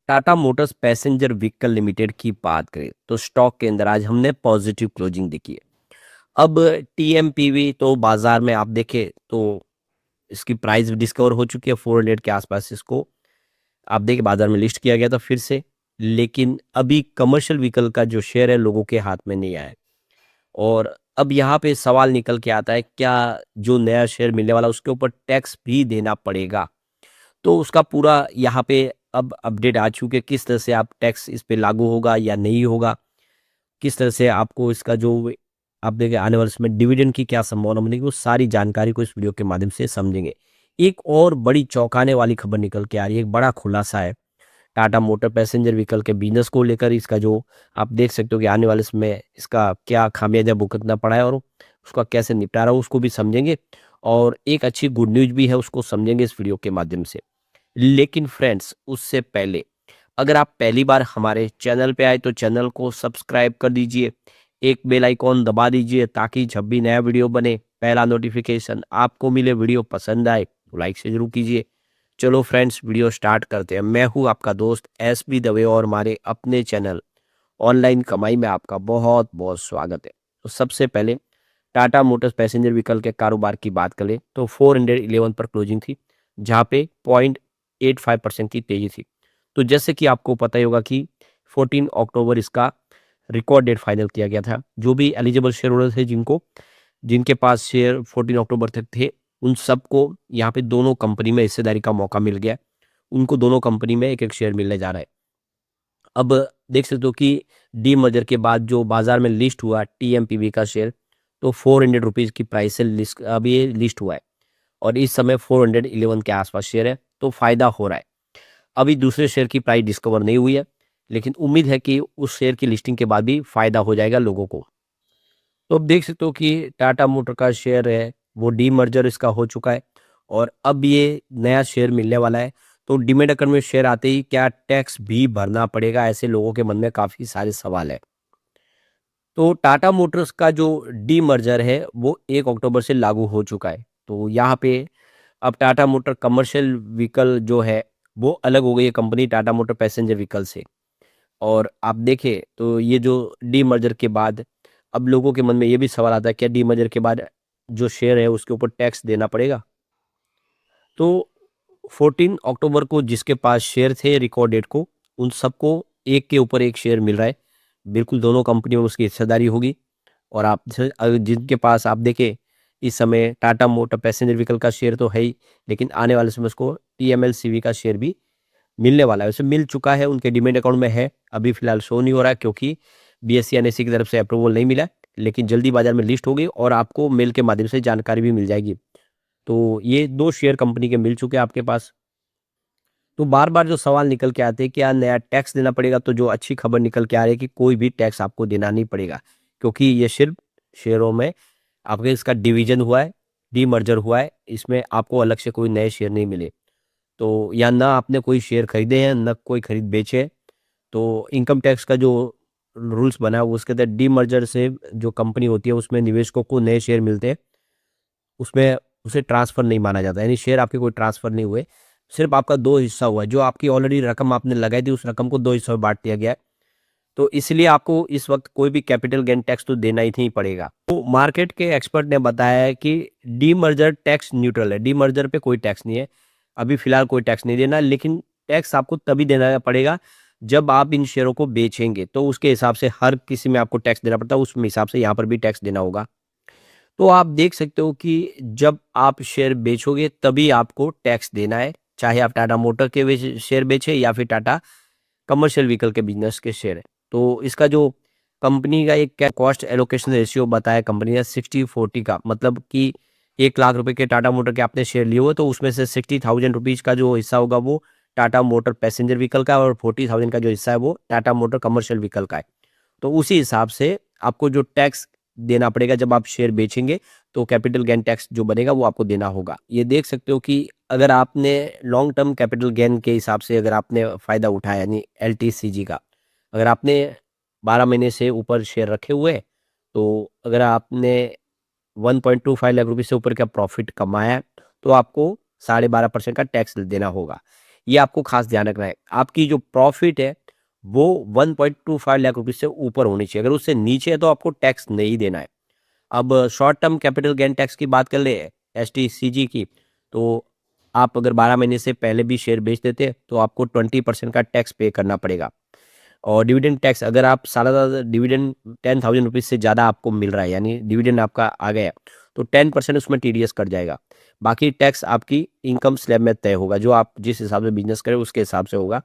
Tata Motors passenger vehicle limited की बात करें तो स्टॉक के अंदर आज हमने पॉजिटिव क्लोजिंग देखी है। अब टीएमपीवी तो बाजार में आप देखें तो इसकी प्राइस डिस्कवर हो चुकी है 400 के आसपास। इसको आप देखिए बाजार में लिस्ट किया गया था फिर से, लेकिन अभी कमर्शियल व्हीकल का जो शेयर है लोगों के हाथ में नहीं आया है। और अब यहाँ पे सवाल निकल के आता है, क्या जो नया शेयर मिलने वाला उसके ऊपर टैक्स भी देना पड़ेगा? तो उसका पूरा यहाँ पे अब अपडेट आ चुके, किस तरह से आप टैक्स इस पे लागू होगा या नहीं होगा, किस तरह से आपको इसका जो आप देखिए आने वाले समय डिविडेंड की क्या संभावना बनेगी, वो सारी जानकारी को इस वीडियो के माध्यम से समझेंगे। एक और बड़ी चौंकाने वाली खबर निकल के आ रही है, एक बड़ा खुलासा है टाटा मोटर पैसेंजर व्हीकल के बिजनेस को लेकर। इसका जो आप देख सकते हो कि आने वाले समय इसका क्या खामियाजा भुगतना पड़ा है और उसका कैसे निपटारा हो उसको भी समझेंगे। और एक अच्छी गुड न्यूज भी है, उसको समझेंगे इस वीडियो के माध्यम से। लेकिन फ्रेंड्स उससे पहले अगर आप पहली बार हमारे चैनल पे आए तो चैनल को सब्सक्राइब कर दीजिए, एक बेल आइकॉन दबा दीजिए ताकि जब भी नया वीडियो बने पहला नोटिफिकेशन आपको मिले। वीडियो पसंद आए तो लाइक से जरूर कीजिए। चलो फ्रेंड्स वीडियो स्टार्ट करते हैं। मैं हूं आपका दोस्त एस बी दवे और हमारे अपने चैनल ऑनलाइन कमाई में आपका बहुत बहुत स्वागत है। तो सबसे पहले टाटा मोटर्स पैसेंजर व्हीकल के कारोबार की बात करें तो 411 पर क्लोजिंग थी, जहां पे 0.85% की तेजी थी। तो जैसे कि आपको पता ही होगा कि 14 अक्टूबर इसका रिकॉर्ड डेट फाइनल किया गया था। जो भी एलिजिबल शेयर होल्डर थे जिनके पास शेयर 14 अक्टूबर तक थे, उन सबको यहाँ पे दोनों कंपनी में हिस्सेदारी का मौका मिल गया। उनको दोनों कंपनी में एक एक शेयर मिलने जा रहा है। अब देख सकते हो कि डी मर्जर के बाद जो बाजार में लिस्ट हुआ टीएमपीवी का शेयर, तो 400 रुपीज़ की प्राइस से लिस्ट अभी ये लिस्ट हुआ है और इस समय 411 के आसपास शेयर है, तो फायदा हो रहा है। अभी दूसरे शेयर की प्राइस डिस्कवर नहीं हुई है, लेकिन उम्मीद है कि उस शेयर की लिस्टिंग के बाद भी फायदा हो जाएगा लोगों को। तो अब देख सकते हो कि टाटा मोटर का शेयर है वो डीमर्जर इसका हो चुका है और अब ये नया शेयर मिलने वाला है। तो डीमैट अकाउंट में शेयर आते ही क्या टैक्स भी भरना पड़ेगा? ऐसे लोगों के मन में काफी सारे सवाल है। तो टाटा मोटर्स का जो डीमर्जर है वो 1 अक्टूबर से लागू हो चुका है। तो यहाँ पे अब टाटा मोटर कमर्शियल व्हीकल जो है वो अलग हो गई है company Tata motor passenger vehicle से। और आप देखें तो ये जो डीमर्जर के बाद अब लोगों के मन में ये भी सवाल आता है, क्या डीमर्जर के बाद जो शेयर है उसके ऊपर टैक्स देना पड़ेगा? तो 14 अक्टूबर को जिसके पास शेयर थे रिकॉर्ड डेट को, उन सबको एक के ऊपर एक शेयर मिल रहा है। बिल्कुल दोनों कंपनियों में उसकी हिस्सेदारी होगी। और आप जिनके पास आप देखें इस समय टाटा मोटर पैसेंजर व्हीकल का शेयर तो है ही, लेकिन आने वाले समय उसको टीएमएलसीवी का शेयर भी मिलने वाला है। वैसे मिल चुका है, उनके डीमैट अकाउंट में है, अभी फिलहाल शो नहीं हो रहा है क्योंकि बीएसई एनएसई की तरफ से अप्रूवल नहीं मिला है, लेकिन जल्दी बाजार में लिस्ट होगी और आपको मेल के माध्यम से जानकारी भी मिल जाएगी। तो ये दो शेयर कंपनी के मिल चुके हैं आपके पास। तो बार बार जो सवाल निकल के आते हैं क्या नया टैक्स देना पड़ेगा, तो जो अच्छी खबर निकल के आ रही है कि कोई भी टैक्स आपको देना नहीं पड़ेगा, क्योंकि ये सिर्फ शेयरों में आपके इसका डिवीजन हुआ है, डीमर्जर हुआ है, इसमें आपको अलग से कोई नए शेयर नहीं मिले। तो या ना आपने कोई शेयर खरीदे हैं ना कोई खरीद बेचे हैं। तो इनकम टैक्स का जो रूल्स बना है वो उसके तहत डीमर्जर से जो कंपनी होती है उसमें निवेशकों को नए शेयर मिलते हैं, उसमें उसे ट्रांसफर नहीं माना जाता, यानी शेयर आपके कोई ट्रांसफर नहीं हुए, सिर्फ आपका दो हिस्सा हुआ है। जो आपकी ऑलरेडी रकम आपने लगाई थी उस रकम को दो हिस्सों में बांट दिया गया है। तो इसलिए आपको इस वक्त कोई भी कैपिटल गेन टैक्स तो देना ही नहीं पड़ेगा। तो मार्केट के एक्सपर्ट ने बताया है कि डीमर्जर टैक्स न्यूट्रल है, डीमर्जर पे कोई टैक्स नहीं है, अभी फिलहाल कोई टैक्स नहीं देना। लेकिन टैक्स आपको तभी देना पड़ेगा जब आप इन शेयरों को बेचेंगे, तो उसके हिसाब से हर किसी में आपको टैक्स देना पड़ता है, उस हिसाब से यहाँ पर भी टैक्स देना होगा। तो आप देख सकते हो कि जब आप शेयर बेचोगे तभी आपको टैक्स देना है, चाहे आप टाटा मोटर के शेयर बेचें या फिर टाटा कमर्शियल व्हीकल के बिजनेस के शेयर है। तो इसका जो कंपनी का एक कॉस्ट एलोकेशन रेशियो बताया कंपनी ने 60-40 का, मतलब कि 1 लाख रुपए के टाटा मोटर के आपने शेयर लिए हुए तो उसमें से 60,000 रुपीज का जो हिस्सा होगा वो टाटा मोटर पैसेंजर व्हीकल का और 40,000 का जो हिस्सा है वो टाटा मोटर कमर्शियल व्हीकल का है। तो उसी हिसाब से आपको जो टैक्स देना पड़ेगा जब आप शेयर बेचेंगे, तो कैपिटल गेन टैक्स जो बनेगा वो आपको देना होगा। ये देख सकते हो कि अगर आपने लॉन्ग टर्म कैपिटल गेन के हिसाब से अगर आपने फ़ायदा उठाया यानी एलटीसीजी का, अगर आपने 12 महीने से ऊपर शेयर रखे हुए हैं, तो अगर आपने 1.25 लाख रुपए से ऊपर का प्रॉफिट कमाया है, तो आपको 12.5% का टैक्स देना होगा। ये आपको खास ध्यान रखना है। आपकी जो प्रॉफिट है वो 1.25 लाख रुपए से ऊपर होनी चाहिए। अगर उससे नीचे है तो आपको टैक्स नहीं देना है। अब short term capital gain tax की बात कर ले एसटीसीजी की, तो आप अगर 12 महीने से पहले भी शेयर बेच देते हैं तो आपको 20% का टैक्स पे करना पड़ेगा। और डिविडेंड टैक्स, अगर आप सालाना डिविडेंड 10,000 रुपीज़ से ज़्यादा आपको मिल रहा है, यानी डिविडेंड आपका आ गया, तो 10% उसमें टीडीएस कट जाएगा। बाकी टैक्स आपकी इनकम स्लैब में तय होगा, जो आप जिस हिसाब से बिजनेस करें उसके हिसाब से होगा।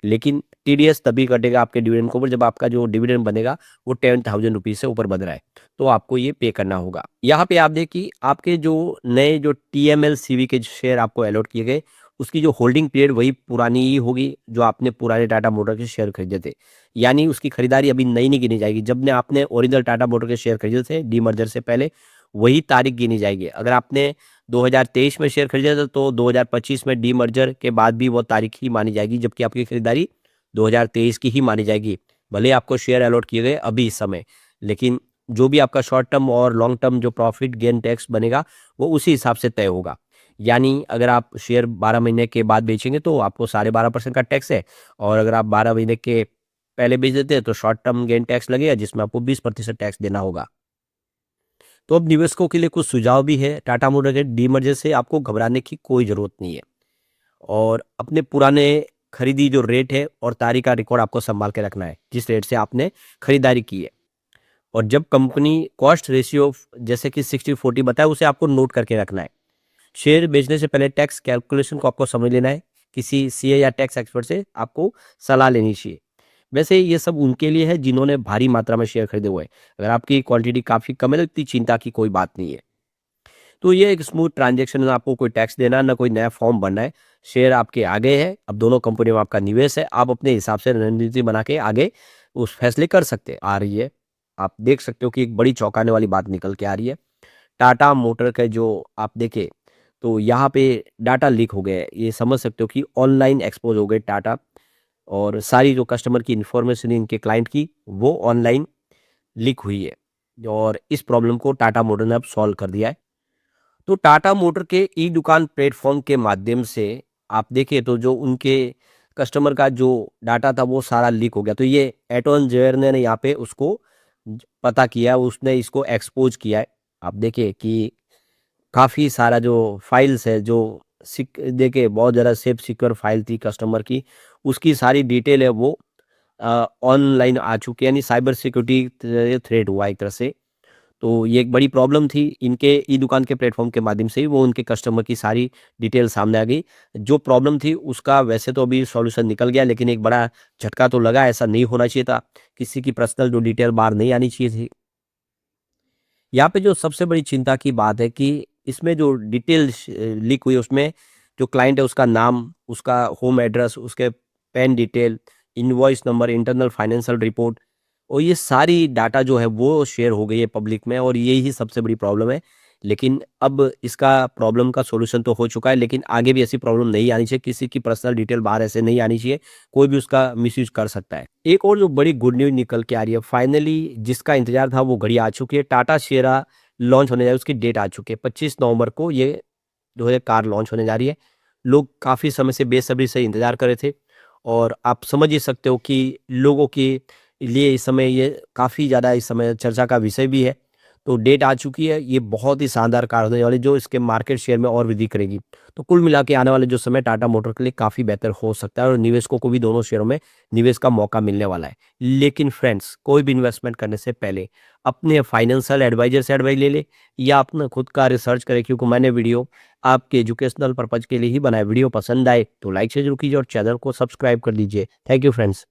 लेकिन टीडीएस तभी कटेगा आपके डिविडेंड के ऊपर जब आपका जो डिविडेंड बनेगा वो 10,000 रुपीज़ से ऊपर बन रहा है, तो आपको ये पे करना होगा। यहाँ पे आप देखिए आपके जो नए जो टीएमएल सीवी के शेयर आपको अलॉट किए गए, उसकी जो होल्डिंग पीरियड वही पुरानी ही होगी जो आपने पुराने टाटा मोटर के शेयर खरीदे थे। यानी उसकी खरीदारी अभी नई नहीं गिनी जाएगी। जब ने आपने ओरिजिनल टाटा मोटर के शेयर खरीदे थे डीमर्जर से पहले, वही तारीख गिनी जाएगी। अगर आपने 2023 में शेयर खरीदे थे तो 2025 में डीमर्जर के बाद भी वो तारीख ही मानी जाएगी, जबकि आपकी खरीदारी 2023 की ही मानी जाएगी। भले आपको शेयर अलॉट किए गए अभी इस समय, लेकिन जो भी आपका शॉर्ट टर्म और लॉन्ग टर्म जो प्रॉफिट गेन टैक्स बनेगा वो उसी हिसाब से तय होगा। यानी अगर आप शेयर 12 महीने के बाद बेचेंगे तो आपको 12.5% का टैक्स है, और अगर आप 12 महीने के पहले बेच देते हैं तो शॉर्ट टर्म गेन टैक्स लगेगा जिसमें आपको 20% टैक्स देना होगा। तो अब निवेशकों के लिए कुछ सुझाव भी है। टाटा मोटर के डीमर्जर से आपको घबराने की कोई ज़रूरत नहीं है, और अपने पुराने खरीदी जो रेट है और तारीख का रिकॉर्ड आपको संभाल के रखना है जिस रेट से आपने खरीदारी की है। और जब कंपनी कॉस्ट रेशियो जैसे कि 60-40 बताए उसे आपको नोट करके रखना है। शेयर बेचने से पहले टैक्स कैलकुलेशन को आपको समझ लेना है। किसी सीए या टैक्स एक्सपर्ट से आपको सलाह लेनी चाहिए। वैसे ये सब उनके लिए है जिन्होंने भारी मात्रा में शेयर खरीदे हुए हैं। अगर आपकी क्वांटिटी काफ़ी कम है तो इतनी चिंता की कोई बात नहीं है। तो ये एक स्मूथ ट्रांजैक्शन है, ना आपको कोई टैक्स देना, ना कोई नया फॉर्म भरना है। शेयर आपके आगे है, अब दोनों कंपनियों में आपका निवेश है। आप अपने हिसाब से रणनीति बना के आगे उस फैसले कर सकते हैं। आ रही है, आप देख सकते हो कि एक बड़ी चौंकाने वाली बात निकल के आ रही है। टाटा मोटर का जो आप देखें तो यहाँ पे डाटा लीक हो गया है। ये समझ सकते हो कि ऑनलाइन एक्सपोज हो गए टाटा, और सारी जो कस्टमर की इन्फॉर्मेशन है इनके क्लाइंट की वो ऑनलाइन लीक हुई है, और इस प्रॉब्लम को टाटा मोटर ने अब सॉल्व कर दिया है। तो टाटा मोटर के ई दुकान प्लेटफॉर्म के माध्यम से आप देखें तो जो उनके कस्टमर का जो डाटा था वो सारा लीक हो गया। तो ये एटॉन जेयर ने यहाँ पे उसको पता किया, उसने इसको एक्सपोज किया है। आप देखिए कि काफ़ी सारा जो फाइल्स है जो देखिए बहुत ज़्यादा सेफ सिक्योर फाइल थी कस्टमर की, उसकी सारी डिटेल है वो ऑनलाइन आ चुकी है, यानी साइबर सिक्योरिटी थ्रेट हुआ एक तरह से। तो ये एक बड़ी प्रॉब्लम थी, इनके ई दुकान के प्लेटफॉर्म के माध्यम से ही वो उनके कस्टमर की सारी डिटेल सामने आ गई। जो प्रॉब्लम थी उसका वैसे तो अभी सॉल्यूशन निकल गया, लेकिन एक बड़ा झटका तो लगा। ऐसा नहीं होना चाहिए था, किसी की पर्सनल जो डिटेल बाहर नहीं आनी चाहिए थी। यहाँ पे जो सबसे बड़ी चिंता की बात है कि इसमें जो डिटेल लीक हुई उसमें जो क्लाइंट है उसका नाम, उसका होम एड्रेस, उसके pan detail, invoice number, internal financial report, और ये सारी डाटा जो है वो शेयर हो गई है पब्लिक में, और ये ही सबसे बड़ी प्रॉब्लम है। लेकिन अब इसका प्रॉब्लम का सॉल्यूशन तो हो चुका है, लेकिन आगे भी ऐसी प्रॉब्लम नहीं आनी चाहिए। किसी की पर्सनल डिटेल बाहर ऐसे नहीं आनी चाहिए, कोई भी उसका मिसयूज कर सकता है। एक और जो बड़ी गुड न्यूज निकल के आ रही है, फाइनली जिसका इंतजार था वो घड़ी आ चुकी है। टाटा शेरा लॉन्च होने जा रही है, उसकी डेट आ चुकी है 25 नवंबर को ये जो है कार लॉन्च होने जा रही है। लोग काफ़ी समय से बेसब्री से इंतजार कर रहे थे, और आप समझ ही सकते हो कि लोगों के लिए इस समय ये काफ़ी ज़्यादा इस समय चर्चा का विषय भी है। तो डेट आ चुकी है, ये बहुत ही शानदार कार होने वाली जो इसके मार्केट शेयर में और वृद्धि करेगी। तो कुल मिला के आने वाले जो समय टाटा मोटर के लिए काफ़ी बेहतर हो सकता है, और निवेशकों को भी दोनों शेयरों में निवेश का मौका मिलने वाला है। लेकिन फ्रेंड्स, कोई भी इन्वेस्टमेंट करने से पहले अपने फाइनेंशियल एडवाइजर से एडवाइस ले ले, या अपना खुद का रिसर्च करें, क्योंकि मैंने वीडियो आपके एजुकेशनल पर्पज के लिए ही बनाया। वीडियो पसंद आए तो लाइक से जरूर कीजिए और चैनल को सब्सक्राइब कर दीजिए। Thank you friends.